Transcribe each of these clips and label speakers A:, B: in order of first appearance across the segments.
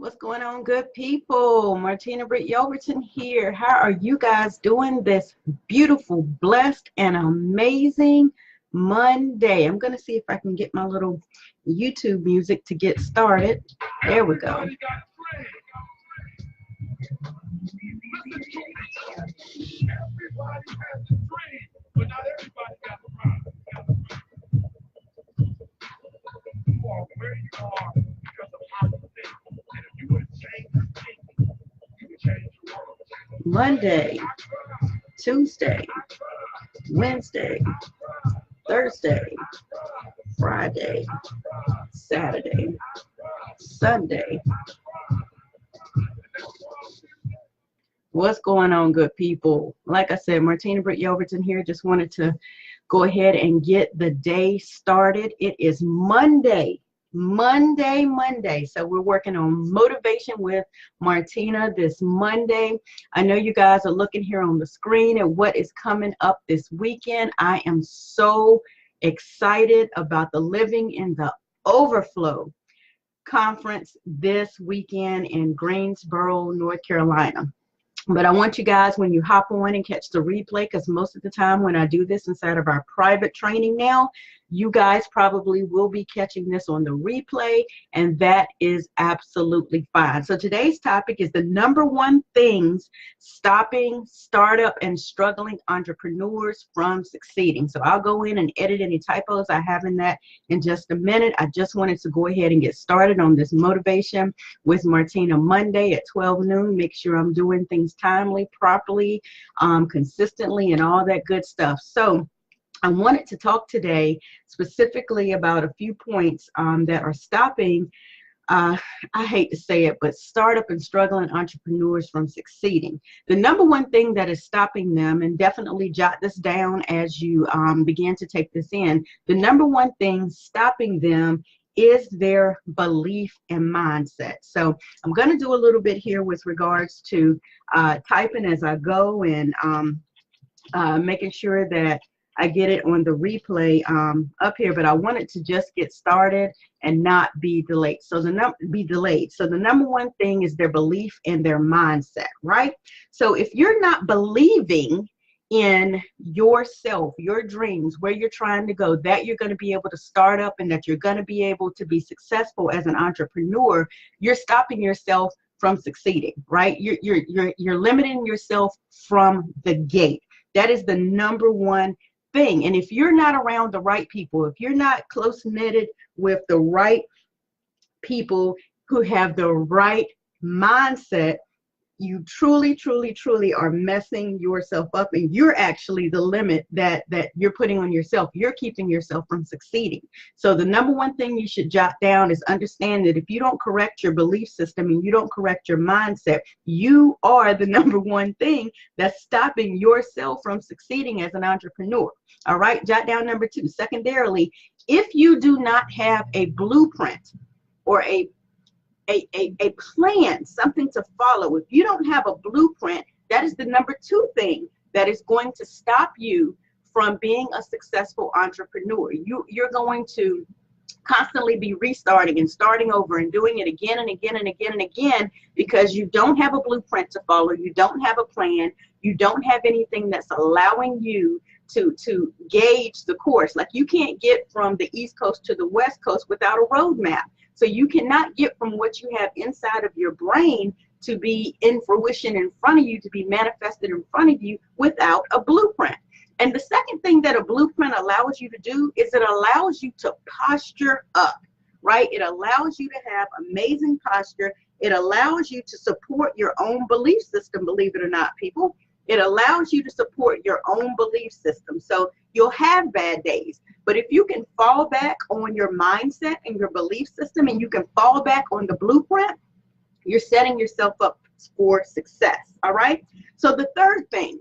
A: What's going on, good people? Martina, Britt, Yelverton here. How are you guys doing this beautiful, blessed, and amazing Monday? I'm going to see if I can get my little YouTube music to get started. There we go. Monday, Tuesday, Wednesday, Thursday, Friday, Saturday, Sunday. What's going on, good people? Like I said, Martina, Britt, Yelverton here. Just wanted to go ahead and get the day started. It is Monday. So we're working on motivation with Martina this Monday. I know you guys are looking here on the screen at what is coming up this weekend. I am so excited about the Living in the Overflow conference this weekend in Greensboro, North Carolina. But I want you guys, when you hop on and catch the replay, because most of the time when I do this inside of our private training now, you guys probably will be catching this on the replay, and that is absolutely fine. So today's topic is the #1 things stopping startup and struggling entrepreneurs from succeeding. So I'll go in and edit any typos I have in that in just a minute. I just wanted to go ahead and get started on this motivation with Martina Monday at 12 noon. Make sure I'm doing things timely, properly, consistently, and all that good stuff. So I wanted to talk today specifically about a few points that are stopping, I hate to say it, but startup and struggling entrepreneurs from succeeding. The #1 thing that is stopping them, and definitely jot this down as you begin to take this in, the #1 thing stopping them is their belief and mindset. So I'm going to do a little bit here with regards to typing as I go and making sure that I get it on the replay up here, but I wanted to just get started and not be delayed. So the #1 thing is their belief and their mindset, right? So if you're not believing in yourself, your dreams, where you're trying to go, that you're going to be able to start up and that you're going to be able to be successful as an entrepreneur, you're stopping yourself from succeeding, right? You're limiting yourself from the gate. That is the #1 thing. And if you're not around the right people, if you're not close knitted with the right people who have the right mindset, you truly are messing yourself up, and you're actually the limit that you're putting on yourself. You're keeping yourself from succeeding. So the #1 thing you should jot down is understand that if you don't correct your belief system and you don't correct your mindset, you are the #1 thing that's stopping yourself from succeeding as an entrepreneur. All right, jot down #2. Secondarily, if you do not have a blueprint or a plan, something to follow, if you don't have a blueprint, that is the #2 thing that is going to stop you from being a successful entrepreneur. You're going to constantly be restarting and starting over and doing it again and again and again and again because you don't have a blueprint to follow. You don't have a plan. You don't have anything that's allowing you to gauge the course. Like, you can't get from the East Coast to the West Coast without a roadmap. So you cannot get from what you have inside of your brain to be in fruition in front of you, to be manifested in front of you without a blueprint. And the second thing that a blueprint allows you to do is it allows you to posture up, right? It allows you to have amazing posture. It allows you to support your own belief system, believe it or not, people. It allows you to support your own belief system. So you'll have bad days, but if you can fall back on your mindset and your belief system, and you can fall back on the blueprint, you're setting yourself up for success. All right. So the third thing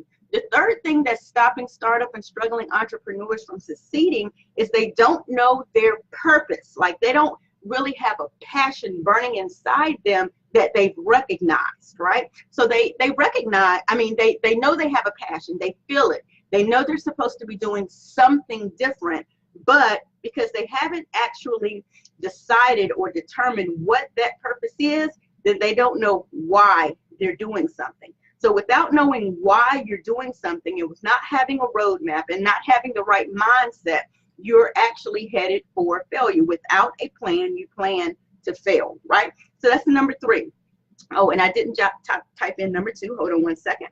A: that's stopping startup and struggling entrepreneurs from succeeding is they don't know their purpose. Like, they don't really have a passion burning inside them that they've recognized, right? So they recognize, they know they have a passion, they feel it, they know they're supposed to be doing something different, but because they haven't actually decided or determined what that purpose is, then they don't know why they're doing something. So without knowing why you're doing something, it was not having a roadmap and not having the right mindset, you're actually headed for failure. Without a plan, you plan to fail, right? So that's number 3. Oh, and I didn't type in number 2. Hold on one second.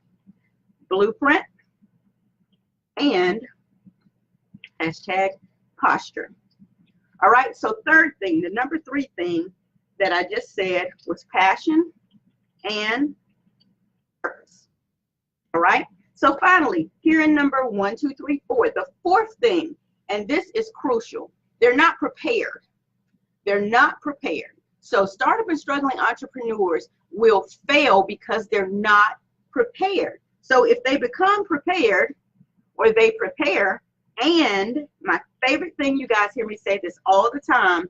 A: Blueprint and hashtag posture. All right, so third thing, the number 3 thing that I just said was passion and purpose. All right, so finally, here in number 1, 2, 3, 4, the 4th thing, and this is crucial, they're not prepared. They're not prepared. So startup and struggling entrepreneurs will fail because they're not prepared. So if they become prepared, or they prepare, and my favorite thing, you guys hear me say this all the time,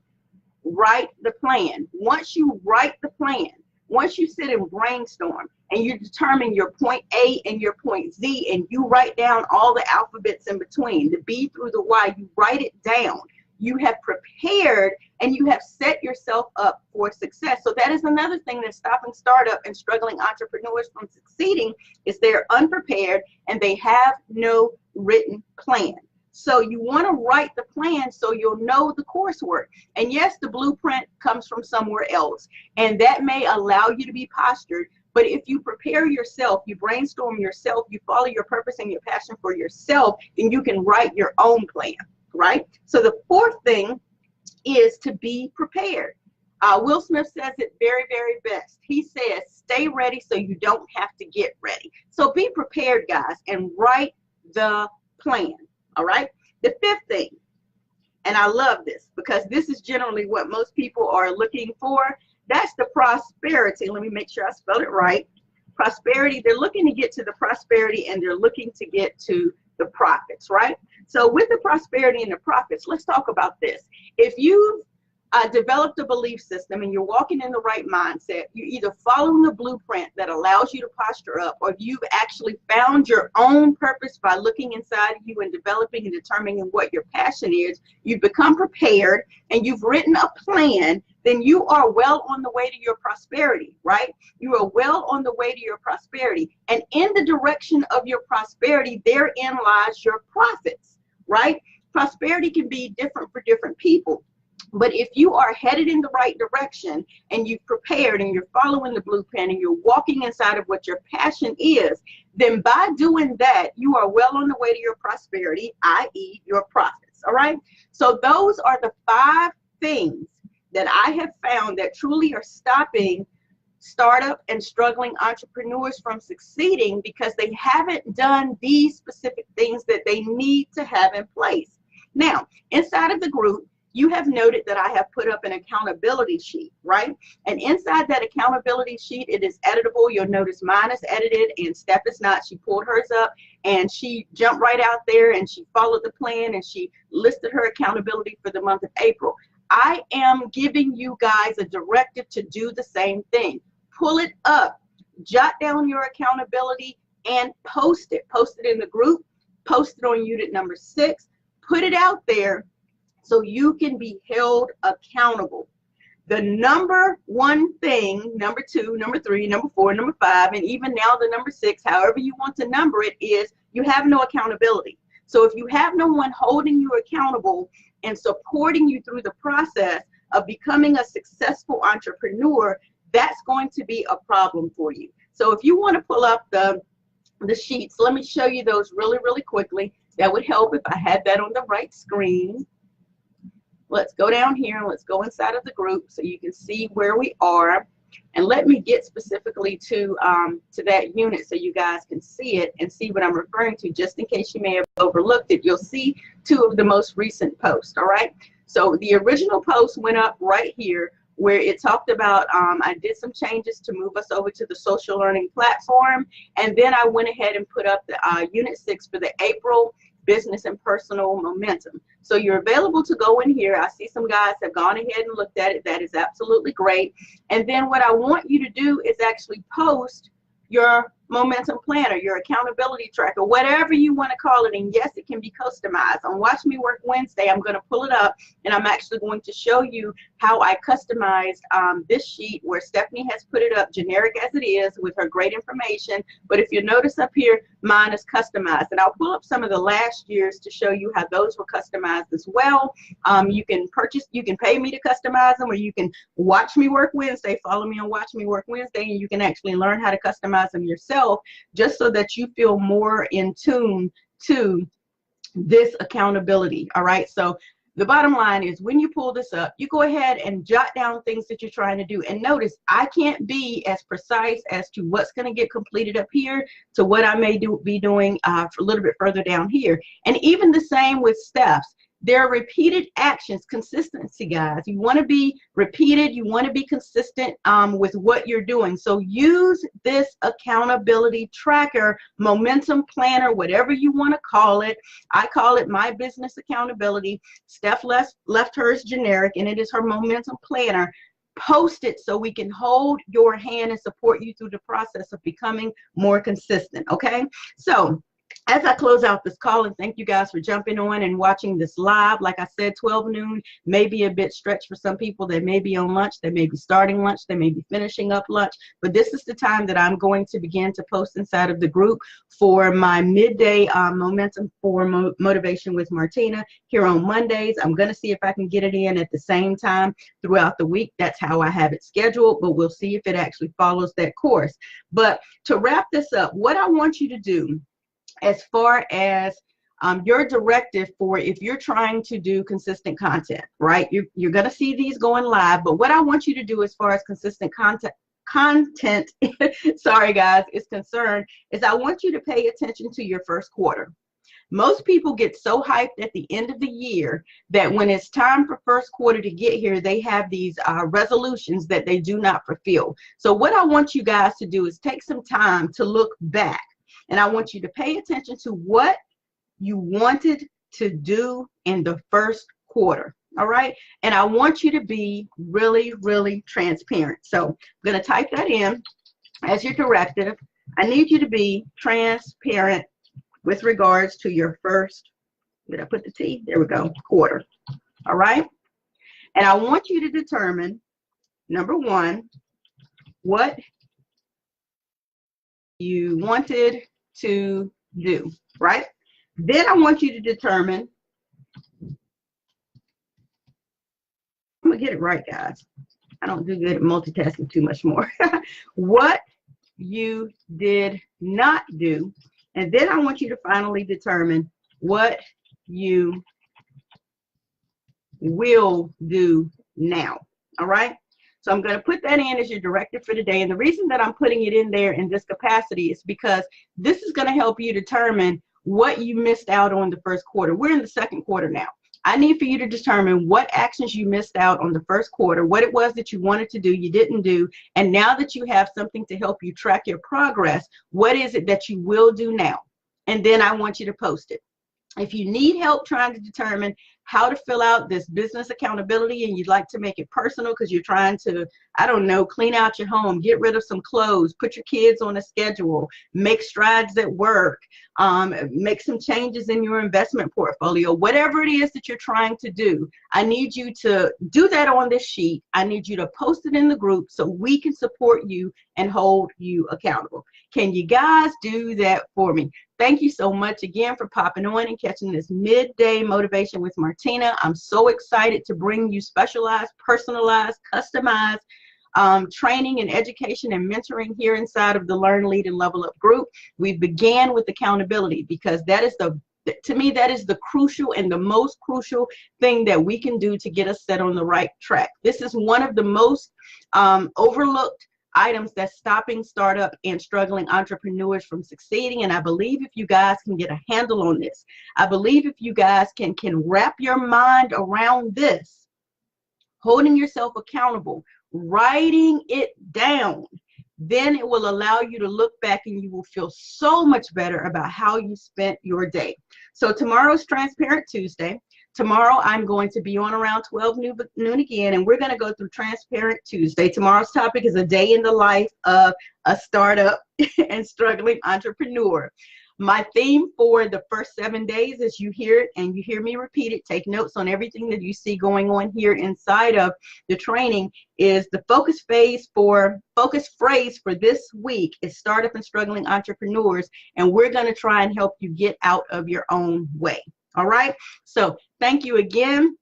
A: write the plan. Once you write the plan, once you sit and brainstorm and you determine your point A and your point Z, and you write down all the alphabets in between, the B through the Y, you write it down. You have prepared and you have set yourself up for success. So that is another thing that's stopping startup and struggling entrepreneurs from succeeding, is they're unprepared and they have no written plan. So you want to write the plan so you'll know the coursework. And yes, the blueprint comes from somewhere else, and that may allow you to be postured. But if you prepare yourself, you brainstorm yourself, you follow your purpose and your passion for yourself, then you can write your own plan, right? So the 4th thing is to be prepared. Will Smith says it very, very best. He says, stay ready so you don't have to get ready. So be prepared, guys, and write the plan. All right. The 5th thing, and I love this because this is generally what most people are looking for. That's the prosperity. Let me make sure I spelled it right. Prosperity. They're looking to get to the prosperity and they're looking to get to the profits, right? So with the prosperity and the profits, let's talk about this. If you've developed a belief system and you're walking in the right mindset, you're either following the blueprint that allows you to posture up, or if you've actually found your own purpose by looking inside of you and developing and determining what your passion is, you've become prepared and you've written a plan, then you are well on the way to your prosperity, right? You are well on the way to your prosperity. And in the direction of your prosperity, therein lies your profits, right? Prosperity can be different for different people. But if you are headed in the right direction and you've prepared and you're following the blueprint and you're walking inside of what your passion is, then by doing that, you are well on the way to your prosperity, i.e. your profits, all right? So those are the 5 things that I have found that truly are stopping startup and struggling entrepreneurs from succeeding, because they haven't done these specific things that they need to have in place. Now, inside of the group, you have noted that I have put up an accountability sheet, right? And inside that accountability sheet, it is editable. You'll notice mine is edited and Steph is not. She pulled hers up and she jumped right out there and she followed the plan and she listed her accountability for the month of April. I am giving you guys a directive to do the same thing. Pull it up, jot down your accountability and post it. Post it in the group, post it on unit number 6, put it out there so you can be held accountable. The number 1 thing, number 2, number 3, number 4, number 5, and even now the number 6, however you want to number it, is you have no accountability. So if you have no one holding you accountable and supporting you through the process of becoming a successful entrepreneur, that's going to be a problem for you. So if you want to pull up the sheets, let me show you those really, really quickly. That would help if I had that on the right screen. Let's go down here and let's go inside of the group so you can see where we are. And let me get specifically to that unit so you guys can see it and see what I'm referring to, just in case you may have overlooked it. You'll see 2 of the most recent posts, all right? So the original post went up right here where it talked about I did some changes to move us over to the social learning platform. And then I went ahead and put up the unit 6 for the April business and personal momentum. So you're available to go in here. I see some guys have gone ahead and looked at it. That is absolutely great. And then what I want you to do is actually post your momentum planner, your accountability tracker, whatever you want to call it. And yes, it can be customized. On Watch Me Work Wednesday, I'm going to pull it up and I'm actually going to show you how I customized this sheet, where Stephanie has put it up generic as it is with her great information. But if you notice up here, mine is customized. And I'll pull up some of the last years to show you how those were customized as well. You can pay me to customize them, or you can Watch Me Work Wednesday. Follow me on Watch Me Work Wednesday, and you can actually learn how to customize them yourself, just so that you feel more in tune to this accountability. All right. So the bottom line is, when you pull this up, you go ahead and jot down things that you're trying to do. And notice, I can't be as precise as to what's going to get completed up here to what I may be doing for a little bit further down here. And even the same with steps. There are repeated actions, consistency, guys. You want to be repeated. You want to be consistent with what you're doing. So use this accountability tracker, momentum planner, whatever you want to call it. I call it my business accountability. Steph left hers generic, and it is her momentum planner. Post it so we can hold your hand and support you through the process of becoming more consistent. Okay, so as I close out this call, and thank you guys for jumping on and watching this live. Like I said, 12 noon may be a bit stretched for some people. They may be on lunch, they may be starting lunch, they may be finishing up lunch, but this is the time that I'm going to begin to post inside of the group for my midday momentum for motivation with Martina here on Mondays. I'm going to see if I can get it in at the same time throughout the week. That's how I have it scheduled, but we'll see if it actually follows that course. But to wrap this up, what I want you to do as far as your directive for, if you're trying to do consistent content, right? You're going to see these going live, but what I want you to do as far as consistent content sorry guys, is concerned, is I want you to pay attention to your first quarter. Most people get so hyped at the end of the year that when it's time for first quarter to get here, they have these resolutions that they do not fulfill. So what I want you guys to do is take some time to look back. And I want you to pay attention to what you wanted to do in the first quarter. All right. And I want you to be really, really transparent. So I'm going to type that in as your directive. I need you to be transparent with regards to your first, did I put the T? There we go, quarter. All right. And I want you to determine, number one, what you wanted to do, right? Then I want you to determine, I'm gonna get it right, guys. I don't do good at multitasking too much more. What you did not do. And then I want you to finally determine what you will do now. All right. So I'm going to put that in as your directive for today. And the reason that I'm putting it in there in this capacity is because this is going to help you determine what you missed out on the first quarter. We're in the second quarter now. I need for you to determine what actions you missed out on the first quarter, what it was that you wanted to do, you didn't do. And now that you have something to help you track your progress, what is it that you will do now? And then I want you to post it. If you need help trying to determine how to fill out this business accountability, and you'd like to make it personal because you're trying to, I don't know, clean out your home, get rid of some clothes, put your kids on a schedule, make strides at work, make some changes in your investment portfolio, whatever it is that you're trying to do, I need you to do that on this sheet. I need you to post it in the group so we can support you and hold you accountable. Can you guys do that for me? Thank you so much again for popping on and catching this midday motivation with Martina. I'm so excited to bring you specialized, personalized, customized training and education and mentoring here inside of the Learn, Lead, and Level Up group. We began with accountability because that is to me, that is the crucial and the most crucial thing that we can do to get us set on the right track. This is one of the most overlooked items that's stopping startup and struggling entrepreneurs from succeeding. And I believe if you guys can get a handle on this, I believe if you guys can wrap your mind around this, holding yourself accountable, writing it down, then it will allow you to look back and you will feel so much better about how you spent your day. So tomorrow's Transparent Tuesday. Tomorrow, I'm going to be on around 12 noon again, and we're going to go through Transparent Tuesday. Tomorrow's topic is a day in the life of a startup and struggling entrepreneur. My theme for the first 7 days, as you hear it and you hear me repeat it, take notes on everything that you see going on here inside of the training, is the focus phrase for this week is startup and struggling entrepreneurs, and we're going to try and help you get out of your own way. All right, so thank you again.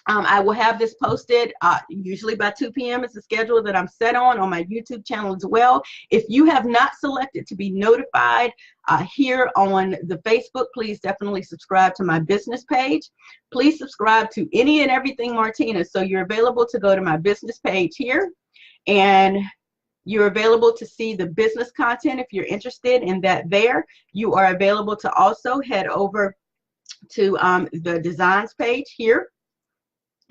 A: I will have this posted usually by 2 p.m. is the schedule that I'm set on my YouTube channel as well. If you have not selected to be notified here on the Facebook, please definitely subscribe to my business page. Please subscribe to any and everything Martina. So you're available to go to my business page here, and you're available to see the business content if you're interested in that there. You are available to also head over to the designs page here.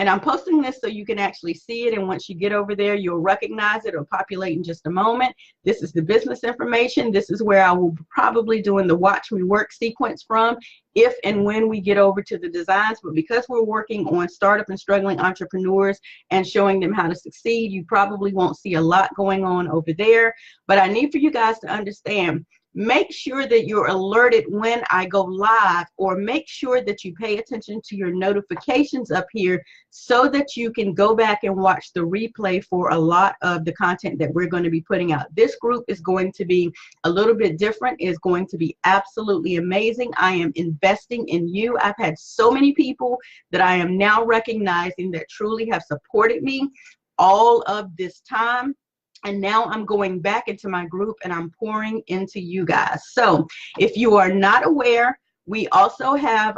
A: And I'm posting this so you can actually see it, and once you get over there, you'll recognize it. It'll populate in just a moment. This is the business information. This is where I will probably doing the watch me work sequence from if and when we get over to the designs. But because we're working on startup and struggling entrepreneurs and showing them how to succeed, you probably won't see a lot going on over there. But I need for you guys to understand, make sure that you're alerted when I go live, or make sure that you pay attention to your notifications up here so that you can go back and watch the replay for a lot of the content that we're going to be putting out. This group is going to be a little bit different. It's going to be absolutely amazing. I am investing in you. I've had so many people that I am now recognizing that truly have supported me all of this time. And now I'm going back into my group and I'm pouring into you guys. So if you are not aware, we also have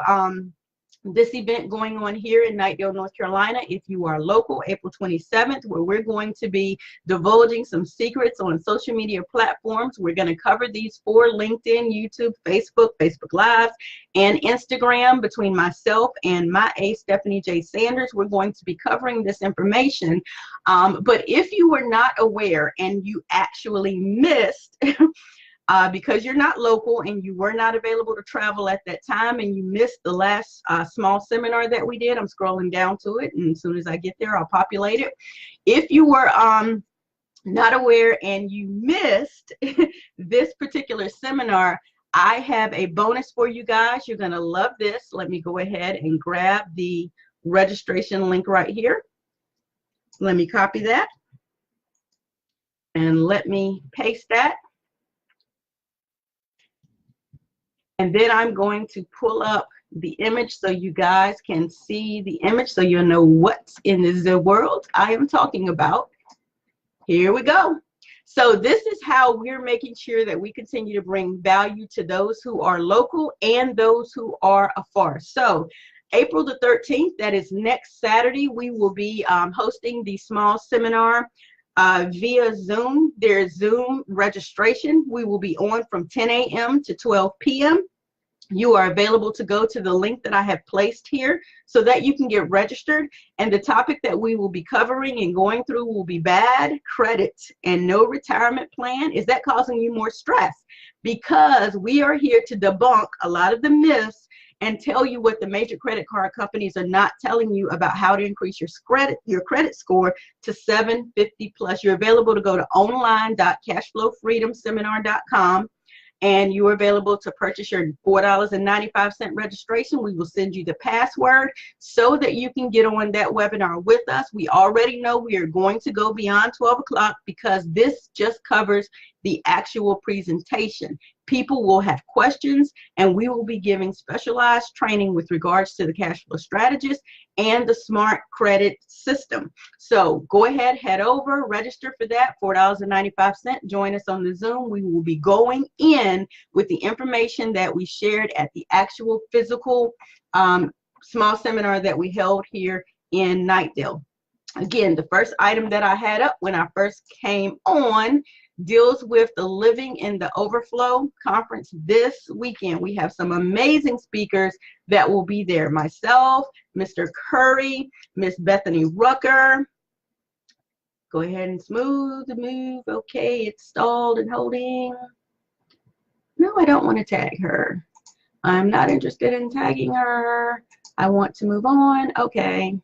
A: this event going on here in Knightdale, North Carolina. If you are local, April 27th, where we're going to be divulging some secrets on social media platforms. We're going to cover these for LinkedIn, YouTube, Facebook, Facebook Lives, and Instagram. Between myself and my Stephanie J. Sanders, we're going to be covering this information. But if you were not aware and you actually missed because you're not local and you were not available to travel at that time, and you missed the last small seminar that we did, I'm scrolling down to it, and as soon as I get there, I'll populate it. If you were not aware and you missed this particular seminar, I have a bonus for you guys. You're going to love this. Let me go ahead and grab the registration link right here. Let me copy that and let me paste that. And then I'm going to pull up the image so you guys can see the image, so you'll know what's in the world I am talking about. Here we go. So this is how we're making sure that we continue to bring value to those who are local and those who are afar. So April the 13th, that is next Saturday, we will be hosting the small seminar via Zoom. There's Zoom registration. We will be on from 10 a.m. to 12 p.m. You are available to go to the link that I have placed here so that you can get registered. And the topic that we will be covering and going through will be bad credit and no retirement plan. Is that causing you more stress? Because we are here to debunk a lot of the myths and tell you what the major credit card companies are not telling you about how to increase your credit score to 750 plus. You're available to go to online.cashflowfreedomseminar.com, and you are available to purchase your $4.95 registration. We will send you the password so that you can get on that webinar with us. We already know we are going to go beyond 12 o'clock because this just covers the actual presentation. People will have questions, and we will be giving specialized training with regards to the cash flow strategist and the smart credit system. So go ahead, head over, register for that, $4.95. Join us on the Zoom. We will be going in with the information that we shared at the actual physical small seminar that we held here in Knightdale. Again, the first item that I had up when I first came on deals with the Living in the Overflow conference this weekend. We have some amazing speakers that will be there. Myself, Mr. Curry, Miss Bethany Rucker. Go ahead and smooth the move. Okay, it's stalled and holding. No, I don't want to tag her. I'm not interested in tagging her. I want to move on. Okay.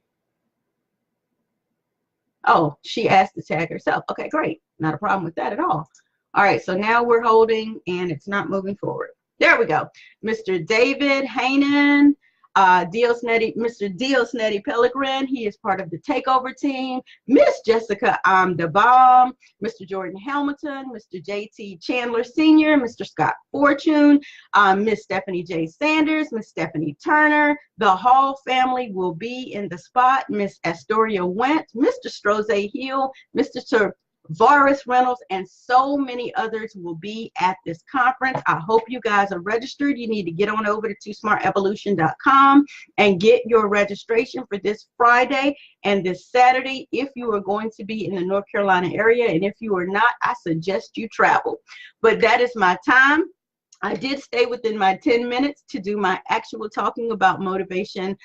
A: Oh, she asked to tag herself. Okay, great. Not a problem with that at all. All right, so now we're holding and it's not moving forward. There we go. Mr. David Hanen, Mr. Diosneti Pellegrin, he is part of the takeover team. Miss Jessica DeBaum, Mr. Jordan Hamilton, Mr. JT Chandler Sr., Mr. Scott Fortune, Miss Stephanie J. Sanders, Miss Stephanie Turner. The Hall family will be in the spot. Miss Astoria Went, Mr. Stroze Hill, Mr. Sir Varus Reynolds, and so many others will be at this conference. I hope you guys are registered. You need to get on over to twosmartevolution.com and get your registration for this Friday and this Saturday if you are going to be in the North Carolina area. And if you are not, I suggest you travel. But that is my time. I did stay within my 10 minutes to do my actual talking about motivation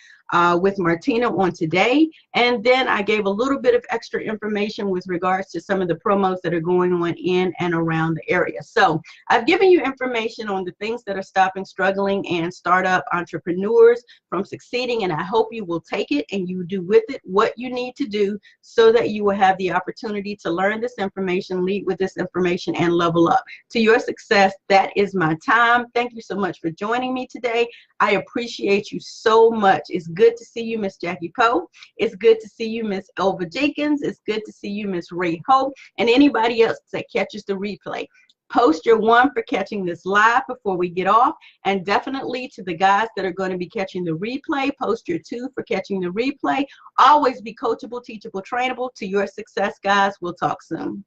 A: with Martina on today. And then I gave a little bit of extra information with regards to some of the promos that are going on in and around the area. So I've given you information on the things that are stopping struggling and startup entrepreneurs from succeeding. And I hope you will take it and you do with it what you need to do so that you will have the opportunity to learn this information, lead with this information, and level up to your success. That is my time. Thank you so much for joining me today. I appreciate you so much. It's good to see you, Miss Jackie Poe. It's good to see you, Miss Elva Jenkins. It's good to see you, Miss Ray Hope, and anybody else that catches the replay. Post your 1 for catching this live before we get off, and definitely to the guys that are going to be catching the replay, post your 2 for catching the replay. Always be coachable, teachable, trainable. To your success, guys. We'll talk soon.